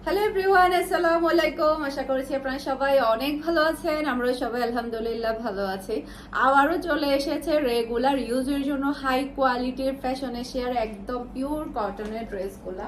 Hello everyone, আসসালামু আলাইকুম। আশা করছি আপনারা সবাই অনেক ভালো আছেন। আমরা সবাই আলহামদুলিল্লাহ ভালো আছি। আবারও চলে এসেছে রেগুলার ইউজের জন্য হাই কোয়ালিটির ফ্যাশন এশিয়ার একদম পিওর কটনের ড্রেসগুলা।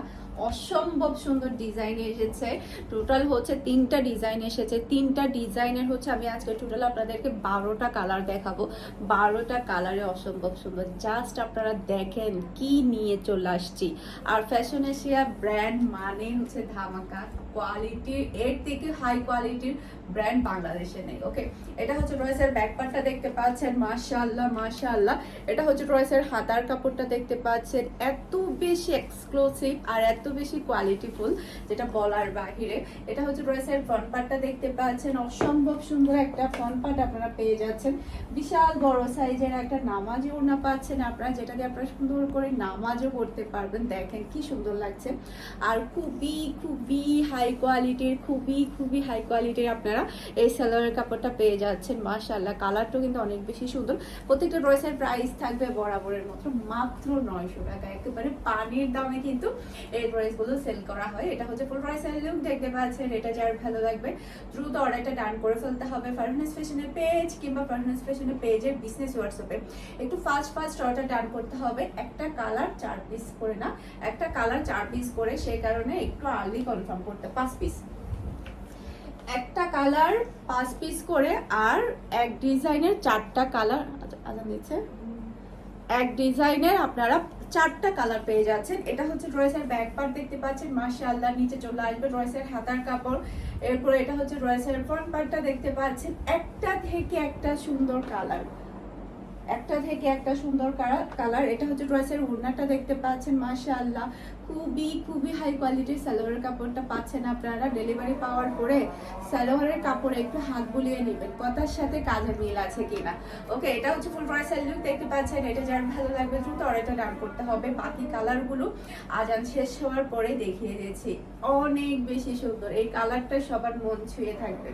অসম্ভব সুন্দর ডিজাইন এসেছে। টোটাল হচ্ছে 3টা ডিজাইন এসেছে। 3টা ডিজাইনের হচ্ছে আমি আজকে টোটাল আপনাদেরকে 12টা কালার দেখাবো। 12টা কালারে অসম্ভব সুন্দর। জাস্ট আপনারা দেখেন কি নিয়ে চলে আসছি। আর ফ্যাশন এশিয়া ব্র্যান্ড মানে হচ্ছে ধামাকা কোয়ালিটির, এর থেকে হাই কোয়ালিটির ব্র্যান্ড বাংলাদেশে নেই। ওকে, এটা হচ্ছে ড্রেসের ব্যাক পার্টটা দেখতে পাচ্ছেন, মাশাআল্লাহ মাশাআল্লাহ। এটা হচ্ছে ড্রেসের হাতার কাপড়টা দেখতে পাচ্ছেন, এত বেশি এক্সক্লুসিভ আর এত বেশি কোয়ালিটিফুল যেটা বলার বাহিরে। এটা হচ্ছে ড্রেসের ফ্রন্ট পার্টটা দেখতে পাচ্ছেন, অসম্ভব সুন্দর একটা ফ্রন্ট পার্ট আপনারা পেয়ে যাচ্ছেন। বিশাল বড় সাইজের একটা নামাজি ওড়না পাচ্ছেন আপনারা, যেটা দিয়ে আপনারা সুন্দর করে নামাজও করতে পারবেন। দেখেন কি সুন্দর লাগছে। আর খুবই খুবই হাই কোয়ালিটির, খুবই খুবই হাই কোয়ালিটির আপনারা এই সালোয়ারের কাপড়টা পেয়ে যাচ্ছেন। মাশাআল্লাহ, কালারটাও কিন্তু অনেক বেশি সুন্দর। প্রত্যেকটা ড্রেসের প্রাইস থাকবে বরাবরের মতো মাত্র 900 টাকা। একেবারে পানির দামে কিন্তু এই ড্রেসগুলো সেল করা হয়। এটা হচ্ছে ফুল ড্রেসের লুক দেখতে পাচ্ছেন। এটা যার ভালো লাগবে দ্রুত অর্ডারটা ডান করে ফেলতে হবে ফারহানাস ফ্যাশনের পেজ কিংবা ফারহানাস ফ্যাশনের পেজের বিজনেস হোয়াটসঅ্যাপে। একটু ফাস্ট অর্ডার ডান করতে হবে। একটা কালার 4 পিস করে না, একটা কালার 4 পিস করে, সেই কারণে একটু আর্লি কনফার্ম করতে। 5 পিস, একটা কালার 5 পিস করে। আর এক ডিজাইনের 4টা কালার আজান দিচ্ছে, এক ডিজাইনের আপনারা 4টা কালার পেয়ে যাচ্ছেন। এটা হচ্ছে ড্রেসের ব্যাক পার্ট দেখতে পাচ্ছেন, মাশাআল্লাহ। নিচে চলে আসবে ড্রেসের হাতার কাপড়। এরপর এটা হচ্ছে ড্রেসের ফ্রন্ট পার্টটা দেখতে পাচ্ছেন, একটা থেকে একটা সুন্দর কালার, একটা থেকে একটা সুন্দর কালার। এটা হচ্ছে ড্রেসের ওড়নাটা দেখতে পাচ্ছেন, মাশাআল্লাহ। খুবই খুবই হাই কোয়ালিটির সালোয়ারের কাপড়টা পাচ্ছেন আপনারা। ডেলিভারি পাওয়ার পরে সালোয়ারের কাপড়ে একটু হাত বুলিয়ে নেবেন কথার সাথে কাজের মিল আছে কিনা। ওকে, এটা হচ্ছে ফুল ড্রেসের লুক দেখতে পাচ্ছেন। এটা যার ভালো লাগবে দ্রুত অর্ডারটা ডান করতে হবে। বাকি কালারগুলো আজান শেষ হওয়ার পরে দেখিয়ে দিয়েছি। অনেক বেশি সুন্দর এই কালারটা, সবার মন ছুঁয়ে থাকবে।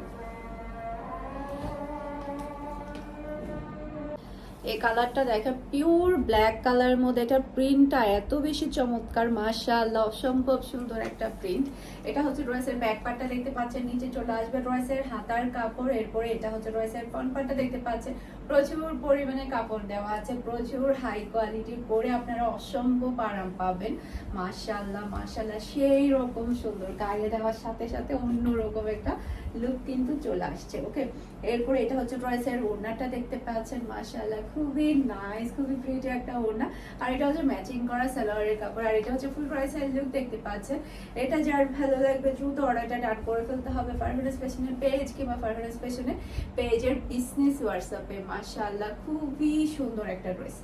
এই কালারটা দেখেন, পিওর ব্ল্যাক কালারের মধ্যে এটার প্রিন্টটা এত বেশি চমৎকার, মাশাআল্লাহ, অসম্ভব সুন্দর একটা প্রিন্ট। এটা হচ্ছে ড্রেসের ব্যাক পার্টটা দেখতে পাচ্ছেন, নিচে চলে আসবে ড্রেসের হাতার কাপড়। এরপরে এটা হচ্ছে ড্রেসের ফ্রন্ট পার্টটা দেখতে পাচ্ছেন, প্রচুর পরিমাণে কাপড় দেওয়া আছে, প্রচুর হাই কোয়ালিটির, পরে আপনারা অসম্ভব আরাম পাবেন। মাশাআল্লাহ মাশাআল্লাহ, সেই রকম সুন্দর, গায়ে দেওয়ার সাথে সাথে অন্যরকম একটা লুক কিন্তু চলে আসছে। ওকে, এরপরে এটা হচ্ছে ড্রেসের ওড়নাটা দেখতে পাচ্ছেন, মাশাআল্লাহ, খুবই নাইস, খুবই প্রিটি একটা ওড়না। আর এটা হচ্ছে ম্যাচিং করা সালোয়ারের কাপড়। আর এটা হচ্ছে ফুল ড্রেসের লুক দেখতে পাচ্ছেন। এটা যার ভালো লাগবে দ্রুত অর্ডারটা ডান করে ফেলতে হবে ফারহানাস ফ্যাশনের পেজ কিংবা ফারহানাস ফ্যাশনের পেজের বিজনেস হোয়াটসঅ্যাপে। মাশাআল্লাহ, খুবই সুন্দর একটা ড্রেস।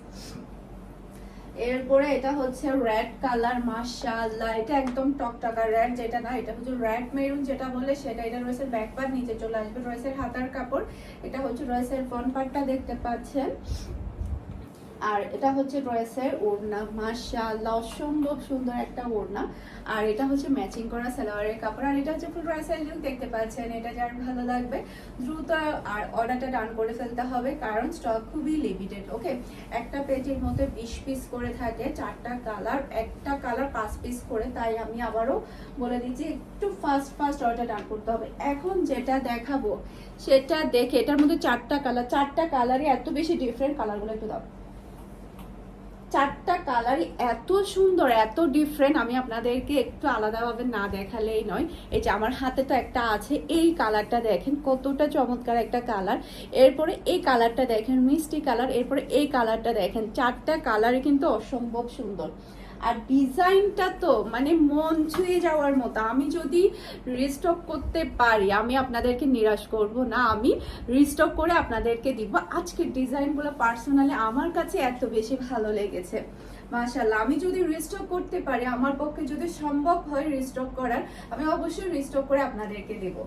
এরপরে এটা হচ্ছে রেড কালার, মাশাআল্লাহ। এটা একদম টকটকা রেড, যেটা না, এটা হচ্ছে রেড মেরুন যেটা বলে সেটা। এটা ড্রেসের ব্যাক পার্ট, নিচে চলে আসবে ড্রেসের হাতার কাপড়। এটা হচ্ছে ড্রেসের ফ্রন্ট পার্টটা দেখতে পাচ্ছেন। আর এটা হচ্ছে ড্রেসের ওড়না, মাশাআল্লাহ, অসম্ভব সুন্দর একটা ওড়না। আর এটা হচ্ছে ম্যাচিং করা সালোয়ারের কাপড়। আর এটা হচ্ছে ফুল ড্রেসের লুক দেখতে পাচ্ছেন। এটা যার ভালো লাগবে দ্রুত আর অর্ডারটা ডান করে ফেলতে হবে, কারণ স্টক খুবই লিমিটেড। ওকে, একটা পেজের মধ্যে 20 পিস করে থাকে, 4টা কালার, একটা কালার 5 পিস করে। তাই আমি আবারও বলে দিচ্ছি, একটু ফাস্ট অর্ডার ডান করতে হবে। এখন যেটা দেখাবো সেটা দেখে, এটার মধ্যে 4টা কালার, 4টা কালারই এত বেশি ডিফারেন্ট। কালারগুলো একটু দাও। 4টা কালারই এত সুন্দর, এত ডিফারেন্ট, আমি আপনাদেরকে একটু আলাদাভাবে না দেখালেই নয়। এই যে আমার হাতে তো একটা আছে, এই কালারটা দেখেন কতটা চমৎকার একটা কালার। এরপরে এই কালারটা দেখেন, মিষ্টি কালার। এরপরে এই কালারটা দেখেন, 4টা কালারই কিন্তু অসম্ভব সুন্দর। আর ডিজাইনটা তো মানে মন ছুঁয়ে যাওয়ার মতো। আমি যদি রিস্টক করতে পারি, আমি আপনাদেরকে নিরাশ করব না, আমি রিস্টক করে আপনাদেরকে দিব। আজকের ডিজাইনগুলো পার্সোনালি আমার কাছে এত বেশি ভালো লেগেছে, মাশাআল্লাহ। আমি যদি রিস্টক করতে পারি, আমার পক্ষে যদি সম্ভব হয় রিস্টক করার, আমি অবশ্যই রিস্টক করে আপনাদেরকে দেব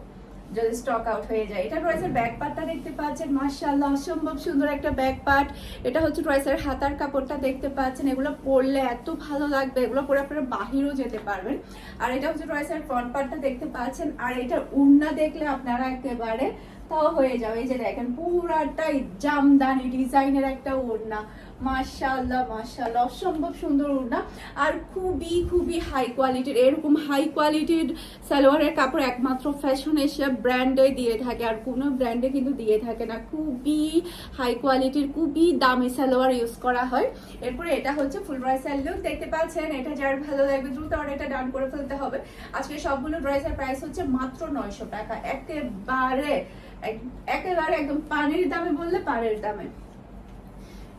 যদি স্টক আউট হয়ে যায়। এটা ড্রেসের ব্যাক পার্টটা দেখতে পাচ্ছেন, মাশাআল্লাহ, অসম্ভব সুন্দর একটা ব্যাক পার্ট। এটা হচ্ছে ড্রেসের হাতার কাপড়টা দেখতে পাচ্ছেন। এগুলো পরলে এত ভালো লাগবে, এগুলো পরে আপনারা বাহিরেও যেতে পারবেন। আর এটা হচ্ছে ড্রেসের ফ্রন্ট পার্টটা দেখতে পাচ্ছেন। আর এটা ওড়না দেখলে আপনারা একেবারে তাও হয়ে যাবে। এই যে দেখেন পুরাটাই জামদানি ডিজাইনের একটা ওড়না, মাশাআল্লাহ মাশাআল্লাহ, অসম্ভব সুন্দর ওড়না। আর খুবই খুবই হাই কোয়ালিটির, এরকম হাই কোয়ালিটির সালোয়ারের কাপড় একমাত্র ফ্যাশন এশিয়া ব্র্যান্ডে দিয়ে থাকে, আর কোনো ব্র্যান্ডে কিন্তু দিয়ে থাকে না। খুবই হাই কোয়ালিটির, খুবই দামি সালোয়ার ইউজ করা হয়। এরপরে এটা হচ্ছে ফুল ড্রেসের লুক, দেখতে পাচ্ছেন। এটা যার ভালো লাগবে দ্রুত অর্ডারটা ডান করে ফেলতে হবে। আজকে সবগুলো ড্রেসের প্রাইস হচ্ছে মাত্র 900 টাকা, একেবারে একদম পানির দামে বললে পানির দামে।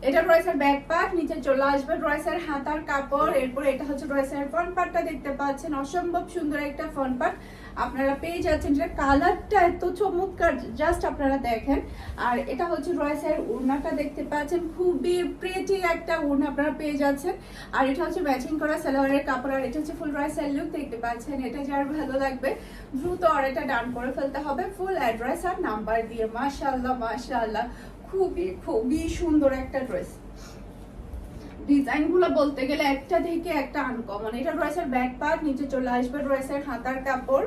এটা ড্রেসের ব্যাক পার্ট, নিচে চলে আসবে ড্রেসের হাতার কাপড়। এরপর এটা হচ্ছে ড্রেসের ফ্রন্ট পার্টটা, দেখতে পাচ্ছেন অসম্ভব সুন্দর একটা ফ্রন্ট পার্ট আপনারা পেয়ে যাচ্ছেন। যেটা কালারটা এত চমৎকার, জাস্ট আপনারা দেখেন। আর এটা হচ্ছে ড্রেসের ওড়নাটা, দেখতে পাচ্ছেন খুবই প্রিটি একটা ওড়না আপনারা পেয়ে যাচ্ছেন। আর এটা হচ্ছে ম্যাচিং করা সালোয়ারের কাপড়। আর এটা হচ্ছে ফুল ড্রেসের লুক, দেখতে পাচ্ছেন। এটা যার ভালো লাগবে দ্রুত অর্ডারটা ডান করে ফেলতে হবে ফুল অ্যাড্রেস আর নাম্বার দিয়ে। মাশাআল্লাহ মাশাআল্লাহ, খুবই খুবই সুন্দর একটা ড্রেস। ডিজাইন গুলো বলতে গেলে একটা থেকে একটা আনকমন। এটা ড্রেসের ব্যাক পার্ট, নিচে চলে আসবে ড্রেসের হাতার কাপড়।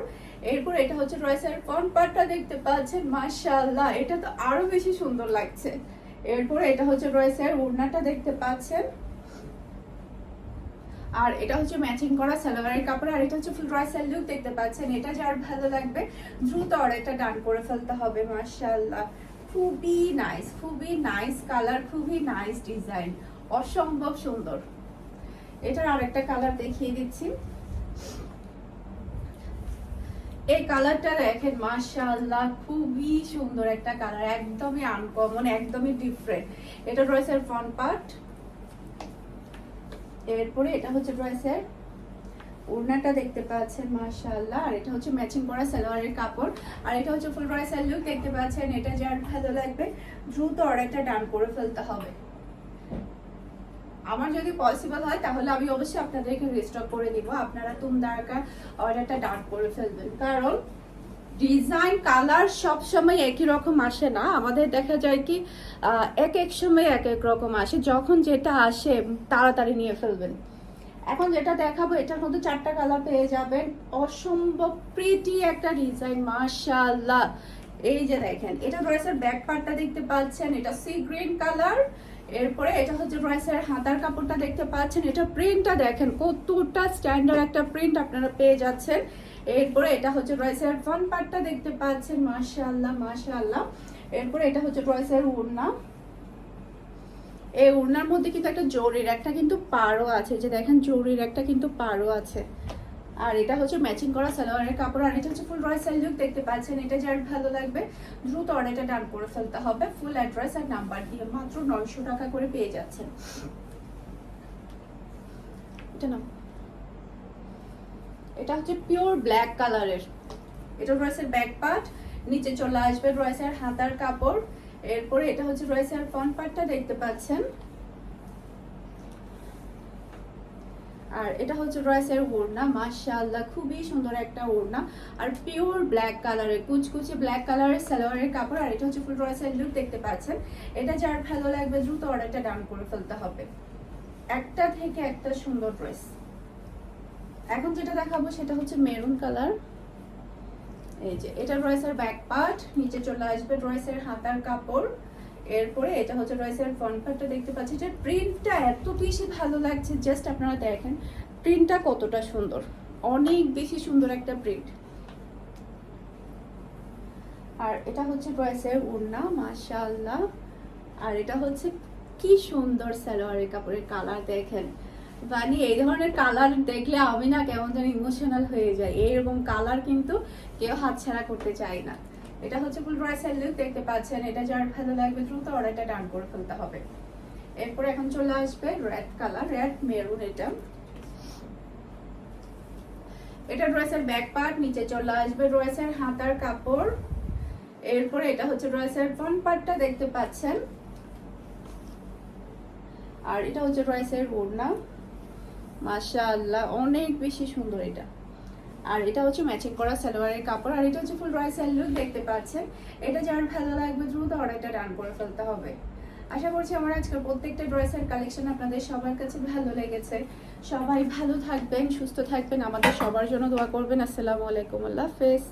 এরপর এটা হচ্ছে ড্রেসের ফ্রন্ট পার্টটা, দেখতে পাচ্ছেন। মাশাআল্লাহ, এটা তো আরো বেশি সুন্দর লাগছে। এরপর এটা হচ্ছে ড্রেসের ওড়নাটা, দেখতে পাচ্ছেন। আর এটা হচ্ছে ম্যাচিং করা সালোয়ারের কাপড়। আর এটা হচ্ছে ফুল ড্রেসের লুক, দেখতে পাচ্ছেন। এটা যার ভালো লাগবে দ্রুত অর্ডারটা ডান করে ফেলতে হবে। মাশাআল্লাহ, খুবই নাইস কালার, খুবই নাইস ডিজাইন, অসম্ভব সুন্দর। এটার আরেকটা কালার দেখিয়ে দিচ্ছি। এই কালারটা দেখেন, মাশাআল্লাহ খুবই সুন্দর একটা কালার, একদমই আনকমন, একদমই ডিফারেন্ট। এটা ড্রেসের ফ্রন্ট পার্ট। এরপরে এটা হচ্ছে ড্রেসের ওড়নাটা, দেখতে পাচ্ছেন। মাশাআল্লাহ, আর এটা হচ্ছে ম্যাচিং করা সালোয়ারের কাপড়। আর এটা হচ্ছে ফুল ড্রেসের লুক, দেখতে পাচ্ছেন। এটা যার ভালো লাগবে দ্রুত অর্ডারটা ডান করে ফেলতে হবে। আমার যদি পসিবল হয় তাহলে আমি অবশ্যই আপনাদেরকে রিস্টক করে দিব, আপনারা তুমদারকা অর্ডারটা ডান করে ফেলবেন। কারণ ডিজাইন কালার সব সময় একই রকম আসে না, আমাদের দেখা যায় কি এক এক সময় এক এক রকম আসে। যখন যেটা আসে তাড়াতাড়ি নিয়ে ফেলবেন। এখন যেটা দেখাবো এটার মধ্যে 4টা কালার পেয়ে যাবেন, অসম্ভব প্রিটি একটা ডিজাইন। মাশাআল্লাহ, এই যে দেখেন। এটা ড্রেসের ব্যাক পার্টটা, দেখতে পাচ্ছেন। এটা সি গ্রিন কালার। এরপরে এটা হচ্ছে ড্রেসের হাতার কাপড়টা, দেখতে পাচ্ছেন। এটা প্রিন্টটা দেখেন কতটা স্ট্যান্ডার্ড একটা প্রিন্ট আপনারা পেয়ে যাচ্ছেন। এরপরে এটা হচ্ছে ড্রেসের ফ্রন্ট পার্টটা, দেখতে পাচ্ছেন। মাশাআল্লাহ মাশাআল্লাহ। এরপরে এটা হচ্ছে ড্রেসের ওড়না। এই ওড়নার মধ্যে কিন্তু একটা জরির একটা কিন্তু পাড়ও আছে, যে দেখেন জরির একটা কিন্তু পাড়ও আছে। আর এটা হচ্ছে ম্যাচিং করা সালোয়ারের কাপড়। আর এটা হচ্ছে ফুল ড্রেসের লুক, দেখতে পাচ্ছেন। এটা যার ভালো লাগবে দ্রুত অর্ডারটা ডান করে ফেলতে হবে ফুল অ্যাড্রেস আর নাম্বার দিয়ে। মাত্র 900 টাকা করে পেয়ে যাচ্ছেন। এটা না, এটা হচ্ছে পিওর ব্ল্যাক কালারের। এটা ড্রেসের ব্যাক পার্ট, নিচে চলে আসবে ড্রেসের হাতার কাপড়। এরপরে এটা হচ্ছে ড্রেসের ফ্রন্ট পার্টটা, দেখতে পাচ্ছেন। আর এটা হচ্ছে ড্রেসের ওড়না। মাশাআল্লাহ, খুবই সুন্দর একটা ওড়না। আর পিওর ব্ল্যাক কালারের, কুচকুচে ব্ল্যাক কালারের সালোয়ারের কাপড়। আর এটা হচ্ছে ফুল ড্রেসের লুক, দেখতে পাচ্ছেন। এটা যার ভালো লাগবে দ্রুত অর্ডারটা ডান করে ফেলতে হবে। একটা থেকে একটা সুন্দর ড্রেস। এখন যেটা দেখাবো সেটা হচ্ছে মেরুন কালার। এই যে এটা ড্রেসের ব্যাক পার্ট, নিচে চলে আসবে ড্রেসের হাতার কাপড়। এরপরে এটা হচ্ছে ড্রেসের ফ্রন্ট পার্টটা, দেখতে পাচ্ছি। যে প্রিন্টটা এত বেশি ভালো লাগছে, জাস্ট আপনারা দেখেন প্রিন্টটা কতটা সুন্দর, অনেক বেশি সুন্দর একটা প্রিন্ট। আর এটা হচ্ছে ড্রেসের ওড়না। মাশাআল্লাহ, আর এটা হচ্ছে কি সুন্দর সালোয়ারের কাপড়ের কালার দেখেন। মানে এই ধরনের কালার দেখলে আমি না কেমন যেন ইমোশনাল হয়ে যায়। এইরকম কালার কিন্তু কেউ হাতছাড়া করতে চায় না। এটা হচ্ছে ফুল ড্রেসের লুক, দেখতে পাচ্ছেন। এটা যার ভালো লাগবে দ্রুত অর্ডারটা ডান করে ফেলতে হবে। এরপর এখন চলে আসবে রেড কালার, রেড মেরুন। এটা ড্রেসের ব্যাক পার্ট, নিচে চলে আসবে ড্রেসের হাতার কাপড়। এরপরে এটা হচ্ছে ড্রেসের ফ্রন্ট পার্টটা, দেখতে পাচ্ছেন। আর এটা হচ্ছে ড্রেসের ওড়না। মাশাআল্লাহ, অনেক বেশি সুন্দর এটা। আর এটা হচ্ছে ম্যাচিং করা সালোয়ারের কাপড়। আর এটা হচ্ছে ফুল ড্রেসের লুক, দেখতে পাচ্ছেন। এটা যার ভালো লাগবে দ্রুত অর্ডারটা ডান করে ফেলতে হবে। আশা করছি আমার আজকের প্রত্যেকটা ড্রেসের কালেকশন আপনাদের সবার কাছে ভালো লেগেছে। সবাই ভালো থাকবেন, সুস্থ থাকবেন, আমাদের সবার জন্য দোয়া করবেন। আসসালামু আলাইকুম, আল্লাহ হাফেজ।